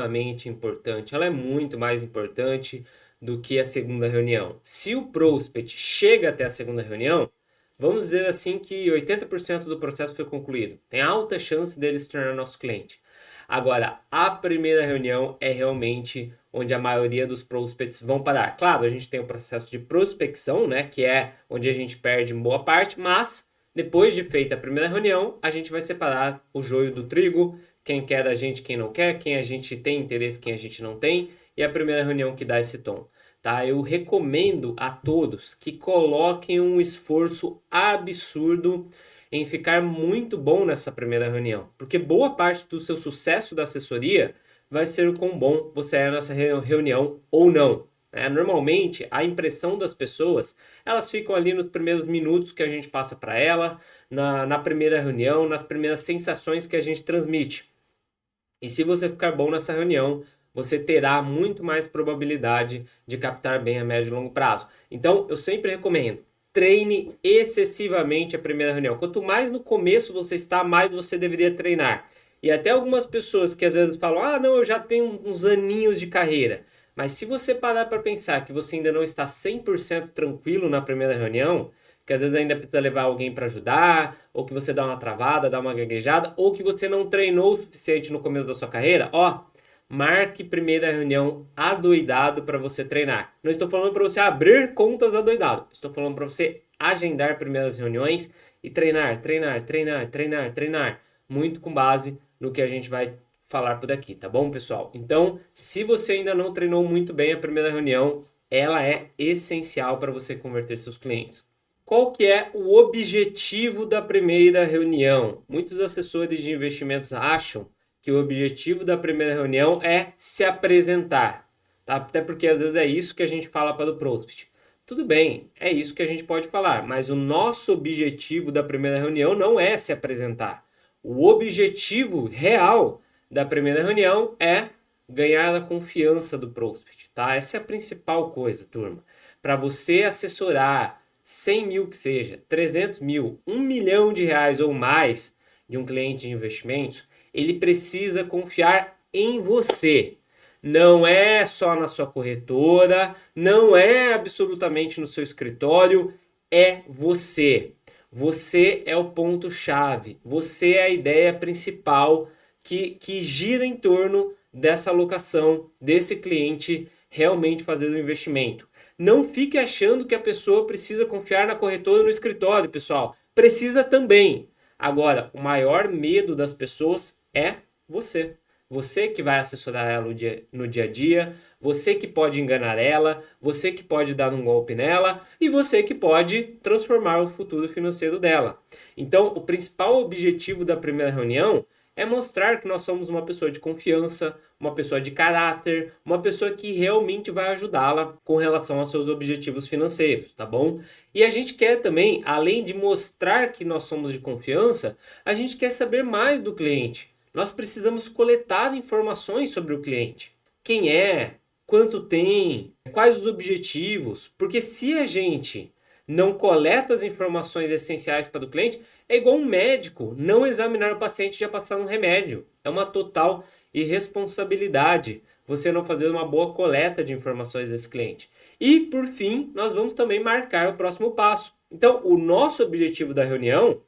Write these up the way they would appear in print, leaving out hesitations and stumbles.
extremamente importante, ela é muito mais importante do que a segunda reunião. Se o prospect chega até a segunda reunião, vamos dizer assim que 80% do processo foi concluído. Tem alta chance dele se tornar nosso cliente. Agora, a primeira reunião é realmente onde a maioria dos prospects vão parar. Claro, a gente tem o processo de prospecção, né, que é onde a gente perde boa parte, mas depois de feita a primeira reunião, a gente vai separar o joio do trigo, quem quer da gente, quem não quer, quem a gente tem interesse, quem a gente não tem, e a primeira reunião que dá esse tom. Tá? Eu recomendo a todos que coloquem um esforço absurdo em ficar muito bom nessa primeira reunião, porque boa parte do seu sucesso da assessoria vai ser o quão bom você é nessa reunião ou não. Normalmente, a impressão das pessoas, elas ficam ali nos primeiros minutos que a gente passa para ela, na primeira reunião, nas primeiras sensações que a gente transmite. E se você ficar bom nessa reunião, você terá muito mais probabilidade de captar bem a médio e longo prazo. Então, eu sempre recomendo, treine excessivamente a primeira reunião. Quanto mais no começo você está, mais você deveria treinar. E até algumas pessoas que às vezes falam, ah, não, eu já tenho uns aninhos de carreira. Mas se você parar para pensar que você ainda não está 100% tranquilo na primeira reunião, que às vezes ainda precisa levar alguém para ajudar, ou que você dá uma travada, dá uma gaguejada, ou que você não treinou o suficiente no começo da sua carreira, ó, marque primeira reunião adoidado para você treinar. Não estou falando para você abrir contas adoidado, estou falando para você agendar primeiras reuniões e treinar, treinar, treinar, treinar, treinar, muito com base no que a gente vai falar por aqui, tá bom, pessoal? Então, se você ainda não treinou muito bem a primeira reunião, ela é essencial para você converter seus clientes. Qual que é o objetivo da primeira reunião? Muitos assessores de investimentos acham que o objetivo da primeira reunião é se apresentar, tá? Até porque às vezes é isso que a gente fala para o prospect. Tudo bem, é isso que a gente pode falar, mas o nosso objetivo da primeira reunião não é se apresentar. O objetivo real da primeira reunião é ganhar a confiança do prospect, tá? Essa é a principal coisa, turma. Para você assessorar 100 mil que seja, 300 mil, 1 milhão de reais ou mais de um cliente de investimentos, ele precisa confiar em você. Não é só na sua corretora, não é absolutamente no seu escritório, é você. Você é o ponto-chave, você é a ideia principal que gira em torno dessa alocação, desse cliente realmente fazer o investimento. Não fique achando que a pessoa precisa confiar na corretora no escritório, pessoal. Precisa também. Agora, o maior medo das pessoas é você. Você que vai assessorar ela no dia a dia, você que pode enganar ela, você que pode dar um golpe nela e você que pode transformar o futuro financeiro dela. Então, o principal objetivo da primeira reunião é mostrar que nós somos uma pessoa de confiança, uma pessoa de caráter, uma pessoa que realmente vai ajudá-la com relação aos seus objetivos financeiros, tá bom? E a gente quer também, além de mostrar que nós somos de confiança, a gente quer saber mais do cliente. Nós precisamos coletar informações sobre o cliente. Quem é? Quanto tem? Quais os objetivos? Porque se a gente não coleta as informações essenciais para o cliente, é igual um médico não examinar o paciente e já passar um remédio. É uma total irresponsabilidade você não fazer uma boa coleta de informações desse cliente. E, por fim, nós vamos também marcar o próximo passo. Então, o nosso objetivo da reunião,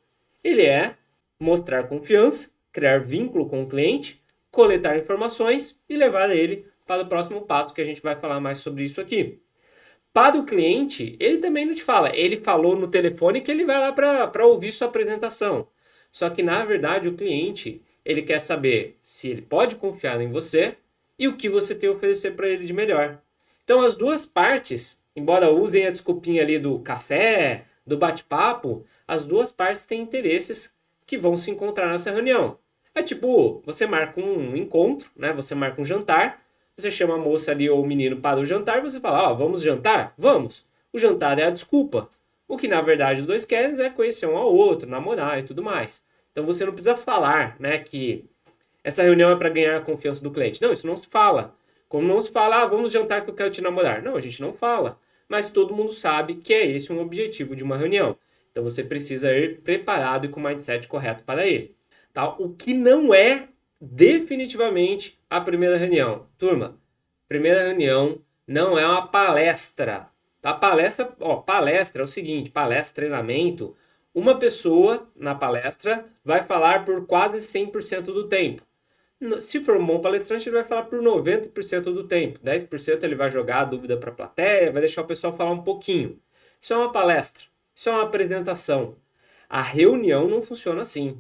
ele é mostrar confiança, criar vínculo com o cliente, coletar informações e levar ele para o próximo passo, que a gente vai falar mais sobre isso aqui. Para o cliente, ele também não te fala. Ele falou no telefone que ele vai lá para ouvir sua apresentação. Só que, na verdade, o cliente, ele quer saber se ele pode confiar em você e o que você tem a oferecer para ele de melhor. Então, as duas partes, embora usem a desculpinha ali do café, do bate-papo, as duas partes têm interesses que vão se encontrar nessa reunião. É tipo, você marca um encontro, né? Você marca um jantar, você chama a moça ali ou o menino para o jantar e você fala, ó, vamos jantar? Vamos. O jantar é a desculpa. O que na verdade os dois querem é conhecer um ao outro, namorar e tudo mais. Então você não precisa falar, né, que essa reunião é para ganhar a confiança do cliente. Não, isso não se fala. Como não se fala, ah, vamos jantar que eu quero te namorar. Não, a gente não fala. Mas todo mundo sabe que é esse um objetivo de uma reunião. Então você precisa ir preparado e com o mindset correto para ele. Tá? O que não é definitivamente a primeira reunião. Turma, primeira reunião não é uma palestra. Tá? Palestra é o seguinte, palestra, treinamento, uma pessoa na palestra vai falar por quase 100% do tempo. Se for um bom palestrante, ele vai falar por 90% do tempo. 10% ele vai jogar a dúvida para a plateia, vai deixar o pessoal falar um pouquinho. Isso é uma palestra, isso é uma apresentação. A reunião não funciona assim.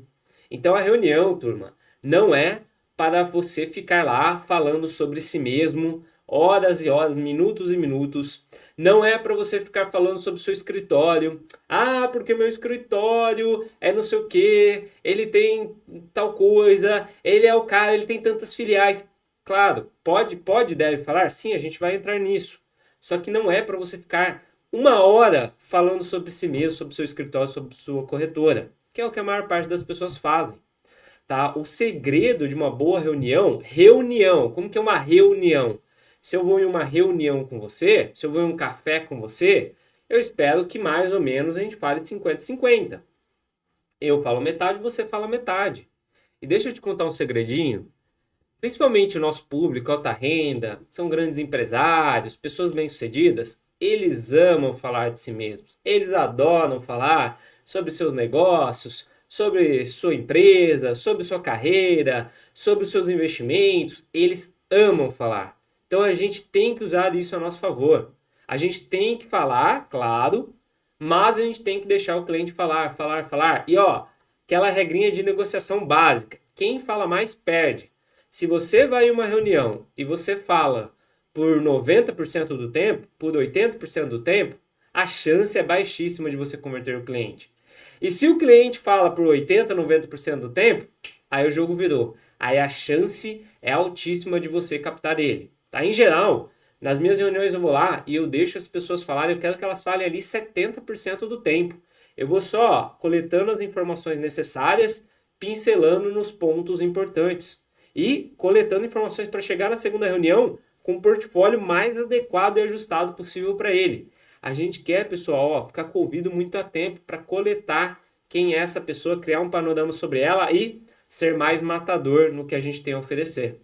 Então a reunião, turma, não é para você ficar lá falando sobre si mesmo horas e horas, minutos e minutos. Não é para você ficar falando sobre o seu escritório. Ah, porque meu escritório é não sei o quê, ele tem tal coisa, ele é o cara, ele tem tantas filiais. Claro, deve falar? Sim, a gente vai entrar nisso. Só que não é para você ficar uma hora falando sobre si mesmo, sobre o seu escritório, sobre sua corretora, que é o que a maior parte das pessoas fazem. Tá? O segredo de uma boa reunião, como que é uma reunião? Se eu vou em uma reunião com você, se eu vou em um café com você, eu espero que mais ou menos a gente fale 50-50. Eu falo metade, você fala metade. E deixa eu te contar um segredinho. Principalmente o nosso público, alta renda, são grandes empresários, pessoas bem-sucedidas, eles amam falar de si mesmos. Eles adoram falar sobre seus negócios, sobre sua empresa, sobre sua carreira, sobre os seus investimentos. Eles amam falar. Então a gente tem que usar isso a nosso favor. A gente tem que falar, claro, mas a gente tem que deixar o cliente falar, falar, falar. E ó, aquela regrinha de negociação básica. Quem fala mais perde. Se você vai em uma reunião e você fala por 90% do tempo, por 80% do tempo, a chance é baixíssima de você converter o cliente. E se o cliente fala por 80, 90% do tempo, aí o jogo virou. Aí a chance é altíssima de você captar ele. Tá? Em geral, nas minhas reuniões eu vou lá e eu deixo as pessoas falarem, eu quero que elas falem ali 70% do tempo. Eu vou só coletando as informações necessárias, pincelando nos pontos importantes e coletando informações para chegar na segunda reunião com o portfólio mais adequado e ajustado possível para ele. A gente quer, pessoal, ficar com o ouvido muito a tempo para coletar quem é essa pessoa, criar um panorama sobre ela e ser mais matador no que a gente tem a oferecer.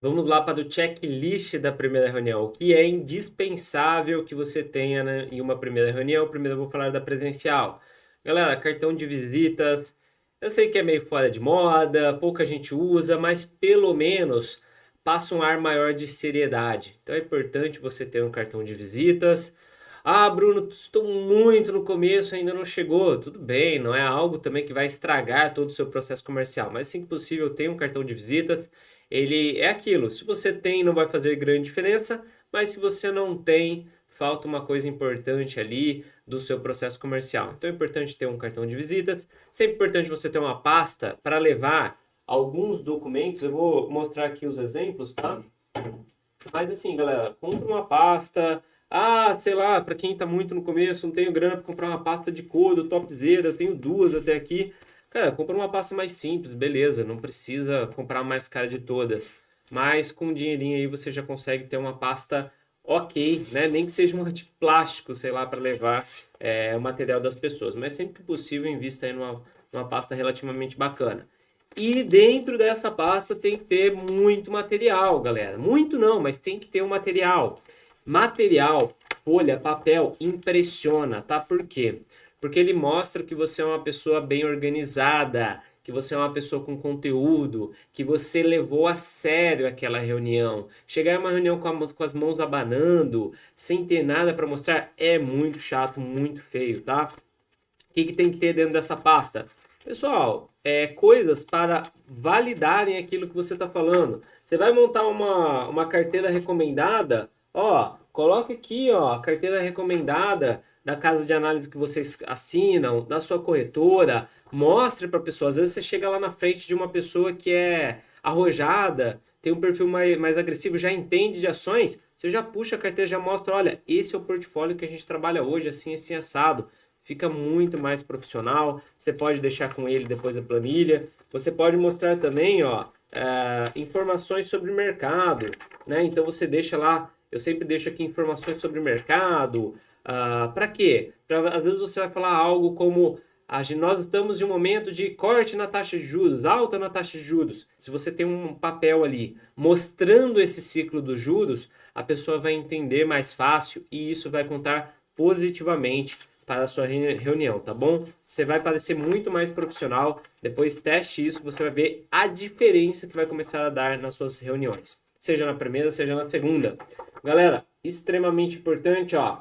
Vamos lá para o checklist da primeira reunião. O que é indispensável que você tenha, né, em uma primeira reunião? Primeiro eu vou falar da presencial. Galera, cartão de visitas. Eu sei que é meio fora de moda, pouca gente usa, mas pelo menos passa um ar maior de seriedade. Então é importante você ter um cartão de visitas. Ah, Bruno, estou muito no começo, ainda não chegou. Tudo bem, não é algo também que vai estragar todo o seu processo comercial, mas assim que possível, tenha um cartão de visitas. Ele é aquilo, se você tem, não vai fazer grande diferença, mas se você não tem, falta uma coisa importante ali do seu processo comercial. Então é importante ter um cartão de visitas, sempre importante você ter uma pasta para levar alguns documentos. Eu vou mostrar aqui os exemplos, tá? Mas assim, galera, compra uma pasta. Ah, sei lá, para quem está muito no começo, não tenho grana para comprar uma pasta de couro, topzera, eu tenho duas até aqui. Cara, compra uma pasta mais simples, beleza, não precisa comprar a mais cara de todas. Mas com um dinheirinho aí você já consegue ter uma pasta ok, né? Nem que seja uma de plástico, sei lá, para levar o material das pessoas. Mas sempre que possível, invista aí numa pasta relativamente bacana. E dentro dessa pasta tem que ter muito material, galera. Muito não, mas tem que ter um material. Material, folha, papel, impressiona, tá? Por quê? Porque ele mostra que você é uma pessoa bem organizada, que você é uma pessoa com conteúdo, que você levou a sério aquela reunião. Chegar em uma reunião com as mãos abanando, sem ter nada para mostrar, é muito chato, muito feio, tá? O que tem que ter dentro dessa pasta? Pessoal, coisas para validarem aquilo que você está falando. Você vai montar uma carteira recomendada, ó, coloque aqui, ó, a carteira recomendada da casa de análise que vocês assinam, da sua corretora, mostre para a pessoa. Às vezes você chega lá na frente de uma pessoa que é arrojada, tem um perfil mais agressivo, já entende de ações, você já puxa a carteira, já mostra, olha, esse é o portfólio que a gente trabalha hoje, assim, assim, assado. Fica muito mais profissional. Você pode deixar com ele depois a planilha. Você pode mostrar também, ó, informações sobre o mercado, né? Então você deixa lá, eu sempre deixo aqui informações sobre o mercado. Para quê? Às vezes você vai falar algo como Nós estamos em um momento de corte na taxa de juros, alta na taxa de juros. Se você tem um papel ali mostrando esse ciclo dos juros, a pessoa vai entender mais fácil e isso vai contar positivamente para a sua reunião, tá bom? Você vai parecer muito mais profissional. Depois teste isso, você vai ver a diferença que vai começar a dar nas suas reuniões. Seja na primeira, seja na segunda. Galera, extremamente importante, ó.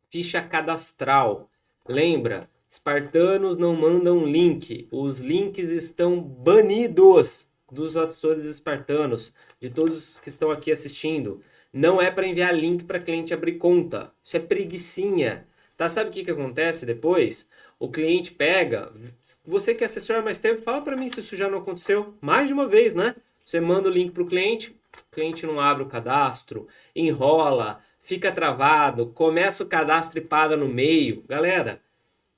Ficha cadastral. Lembra, espartanos não mandam link. Os links estão banidos dos assessores espartanos, de todos que estão aqui assistindo. Não é para enviar link para cliente abrir conta. Isso é preguicinha. Tá? Sabe o que acontece depois? O cliente pega, você que é assessor há mais tempo, fala para mim se isso já não aconteceu. Mais de uma vez, né? Você manda o link para o cliente não abre o cadastro, enrola, fica travado, começa o cadastro e para no meio. Galera,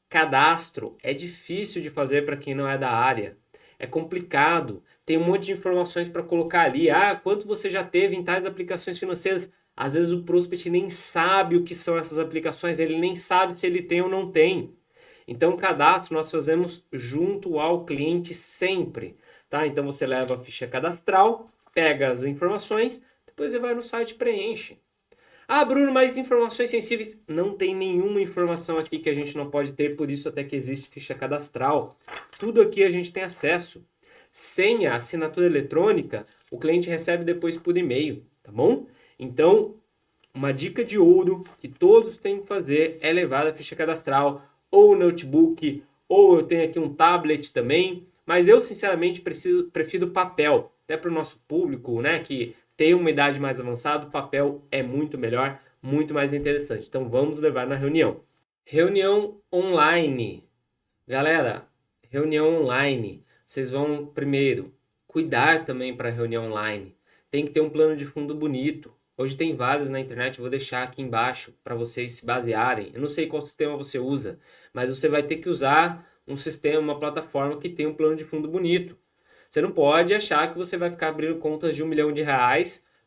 cadastro é difícil de fazer para quem não é da área. É complicado. Tem um monte de informações para colocar ali. Ah, quanto você já teve em tais aplicações financeiras? Às vezes o prospect nem sabe o que são essas aplicações, ele nem sabe se ele tem ou não tem. Então, o cadastro nós fazemos junto ao cliente sempre, tá? Então, você leva a ficha cadastral, pega as informações, depois você vai no site e preenche. Ah, Bruno, mas informações sensíveis? Não tem nenhuma informação aqui que a gente não pode ter, por isso até que existe ficha cadastral. Tudo aqui a gente tem acesso. Senha, assinatura eletrônica, o cliente recebe depois por e-mail, tá bom? Então, uma dica de ouro que todos têm que fazer é levar a ficha cadastral, ou o notebook, ou eu tenho aqui um tablet também, mas eu sinceramente prefiro papel, até para o nosso público, né, que tem uma idade mais avançada, o papel é muito melhor, muito mais interessante. Então vamos levar na reunião. Reunião online. Galera, reunião online. Vocês vão primeiro cuidar também para a reunião online. Tem que ter um plano de fundo bonito. Hoje tem vários na internet, eu vou deixar aqui embaixo para vocês se basearem. Eu não sei qual sistema você usa, mas você vai ter que usar um sistema, uma plataforma que tem um plano de fundo bonito. Você não pode achar que você vai ficar abrindo contas de R$ 1 milhão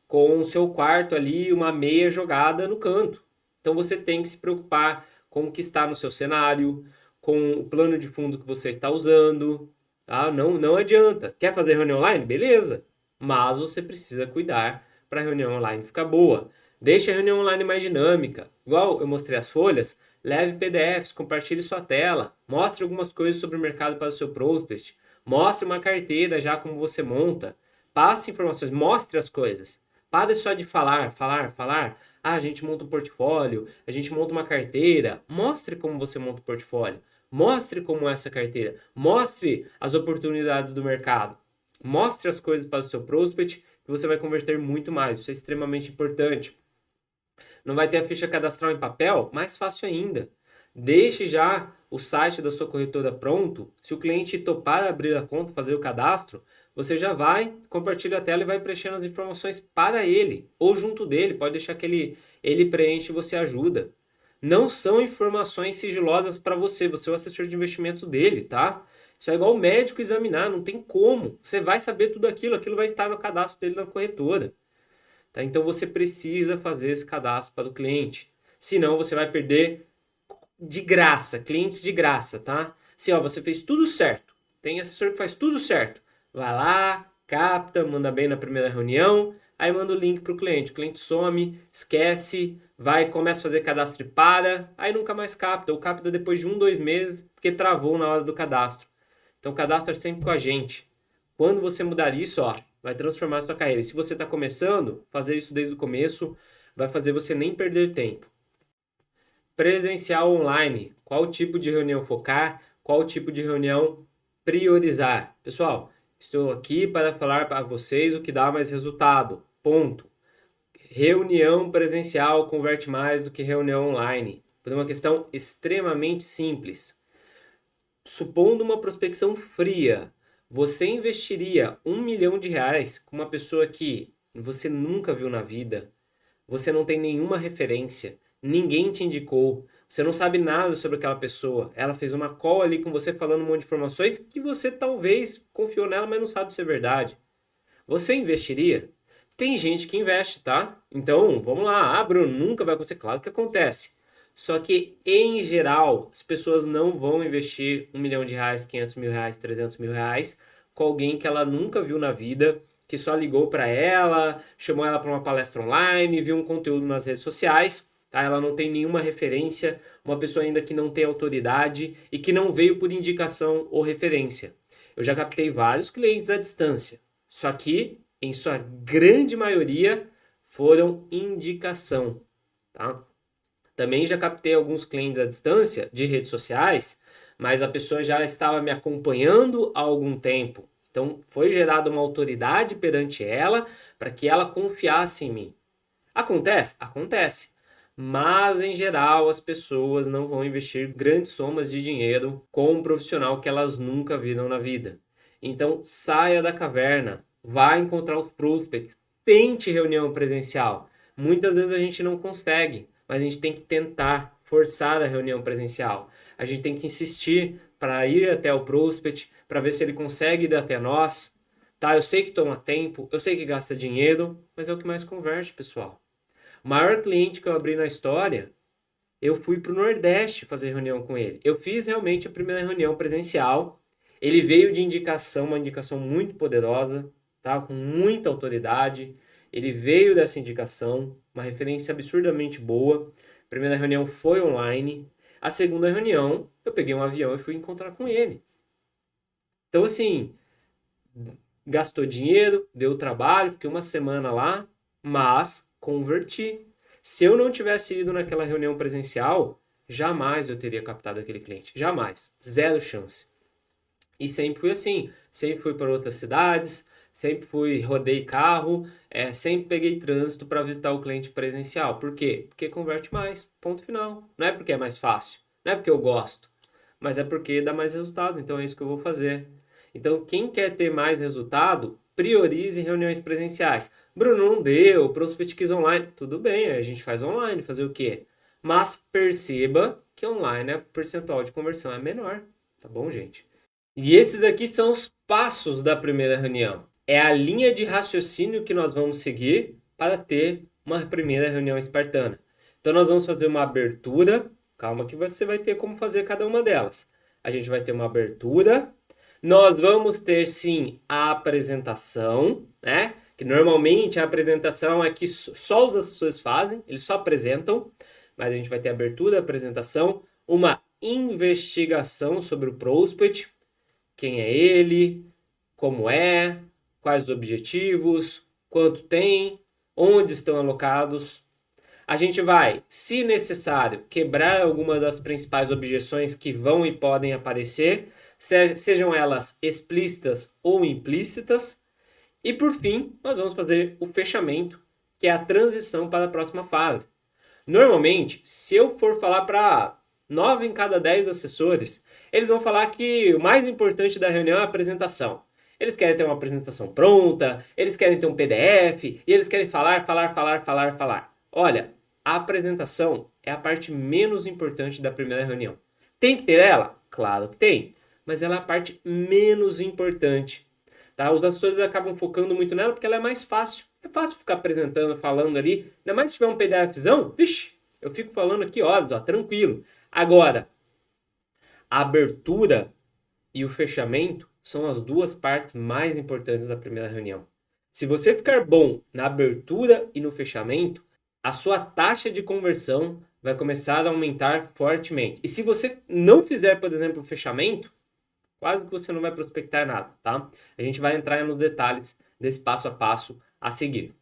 com o seu quarto ali, uma meia jogada no canto. Então você tem que se preocupar com o que está no seu cenário, com o plano de fundo que você está usando. Tá? Não adianta. Quer fazer reunião online? Beleza. Mas você precisa cuidar para a reunião online ficar boa. Deixe a reunião online mais dinâmica. Igual eu mostrei as folhas, leve PDFs, compartilhe sua tela, mostre algumas coisas sobre o mercado para o seu prospect, mostre uma carteira já como você monta, passe informações, mostre as coisas. Pare só de falar. Ah, a gente monta um portfólio, a gente monta uma carteira. Mostre como você monta o portfólio. Mostre como é essa carteira. Mostre as oportunidades do mercado. Mostre as coisas para o seu prospect que você vai converter muito mais. Isso é extremamente importante. Não vai ter a ficha cadastral em papel? Mais fácil ainda. Deixe já o site da sua corretora pronto. Se o cliente topar abrir a conta, fazer o cadastro, você já vai, compartilha a tela e vai preenchendo as informações para ele, ou junto dele. Pode deixar que ele preenche e você ajuda. Não são informações sigilosas para você, você é o assessor de investimentos dele, tá? Isso é igual o médico examinar, não tem como. Você vai saber tudo aquilo vai estar no cadastro dele na corretora. Tá? Então você precisa fazer esse cadastro para o cliente. Senão você vai perder de graça, clientes de graça, tá? Se ó, você fez tudo certo, tem assessor que faz tudo certo. Vai lá, capta, manda bem na primeira reunião, aí manda o link para o cliente some, esquece, vai, começa a fazer cadastro e para, aí nunca mais capta, ou capta depois de 1, 2 meses, porque travou na hora do cadastro. Então o cadastro é sempre com a gente. Quando você mudar isso, ó, vai transformar a sua carreira. E se você está começando, fazer isso desde o começo vai fazer você nem perder tempo. Presencial online. Qual tipo de reunião focar? Qual tipo de reunião priorizar? Pessoal, estou aqui para falar para vocês o que dá mais resultado. Ponto. Reunião presencial converte mais do que reunião online. Por uma questão extremamente simples. Supondo uma prospecção fria, você investiria R$ 1 milhão com uma pessoa que você nunca viu na vida, você não tem nenhuma referência, ninguém te indicou, você não sabe nada sobre aquela pessoa, ela fez uma call ali com você falando um monte de informações que você talvez confiou nela, mas não sabe se é verdade. Você investiria? Tem gente que investe, tá? Então, vamos lá. Ah, Bruno, nunca vai acontecer. Claro que acontece. Só que, em geral, as pessoas não vão investir R$ 1 milhão, R$ 500 mil, R$ 300 mil com alguém que ela nunca viu na vida, que só ligou para ela, chamou ela para uma palestra online, viu um conteúdo nas redes sociais, tá? Ela não tem nenhuma referência, uma pessoa ainda que não tem autoridade e que não veio por indicação ou referência. Eu já captei vários clientes à distância, só que, em sua grande maioria, foram indicação, tá? Também já captei alguns clientes à distância de redes sociais, mas a pessoa já estava me acompanhando há algum tempo. Então, foi gerada uma autoridade perante ela para que ela confiasse em mim. Acontece? Acontece. Mas, em geral, as pessoas não vão investir grandes somas de dinheiro com um profissional que elas nunca viram na vida. Então, saia da caverna, vá encontrar os prospects, tente reunião presencial. Muitas vezes a gente não consegue, mas a gente tem que tentar forçar a reunião presencial. A gente tem que insistir para ir até o prospect, para ver se ele consegue ir até nós. Tá? Eu sei que toma tempo, eu sei que gasta dinheiro, mas é o que mais converte, pessoal. O maior cliente que eu abri na história, eu fui para o Nordeste fazer reunião com ele. Eu fiz realmente a primeira reunião presencial. Ele veio de indicação, uma indicação muito poderosa, tá? Com muita autoridade. Ele veio dessa indicação, uma referência absurdamente boa. A primeira reunião foi online. A segunda reunião, eu peguei um avião e fui encontrar com ele. Então, assim, gastou dinheiro, deu trabalho, fiquei uma semana lá, mas converti. Se eu não tivesse ido naquela reunião presencial, jamais eu teria captado aquele cliente. Jamais. Zero chance. E sempre fui assim. Sempre fui para outras cidades, sempre rodei carro, sempre peguei trânsito para visitar o cliente presencial. Por quê? Porque converte mais. Ponto final. Não é porque é mais fácil. Não é porque eu gosto. Mas é porque dá mais resultado. Então é isso que eu vou fazer. Então, quem quer ter mais resultado, priorize reuniões presenciais. Bruno, não deu, Prospect quis online. Tudo bem, a gente faz online, fazer o quê? Mas perceba que online a percentual de conversão é menor, tá bom, gente? E esses aqui são os passos da primeira reunião. É a linha de raciocínio que nós vamos seguir para ter uma primeira reunião espartana. Então, nós vamos fazer uma abertura. Calma que você vai ter como fazer cada uma delas. A gente vai ter uma abertura. Nós vamos ter, sim, a apresentação, né? Que normalmente a apresentação é que só os assessores fazem, eles só apresentam, mas a gente vai ter abertura, apresentação, uma investigação sobre o prospect, quem é ele, como é, quais os objetivos, quanto tem, onde estão alocados. A gente vai, se necessário, quebrar algumas das principais objeções que vão e podem aparecer, sejam elas explícitas ou implícitas. E por fim, nós vamos fazer o fechamento, que é a transição para a próxima fase. Normalmente, se eu for falar para 9 em cada 10 assessores, eles vão falar que o mais importante da reunião é a apresentação. Eles querem ter uma apresentação pronta, eles querem ter um PDF, e eles querem falar. Olha, a apresentação é a parte menos importante da primeira reunião. Tem que ter ela? Claro que tem, mas ela é a parte menos importante. Tá? Os assessores acabam focando muito nela porque ela é mais fácil. É fácil ficar apresentando, falando ali. Ainda mais se tiver um PDFzão, vixe, eu fico falando aqui horas, ó, tranquilo. Agora, a abertura e o fechamento são as duas partes mais importantes da primeira reunião. Se você ficar bom na abertura e no fechamento, a sua taxa de conversão vai começar a aumentar fortemente. E se você não fizer, por exemplo, o fechamento, quase que você não vai prospectar nada, tá? A gente vai entrar nos detalhes desse passo a passo a seguir.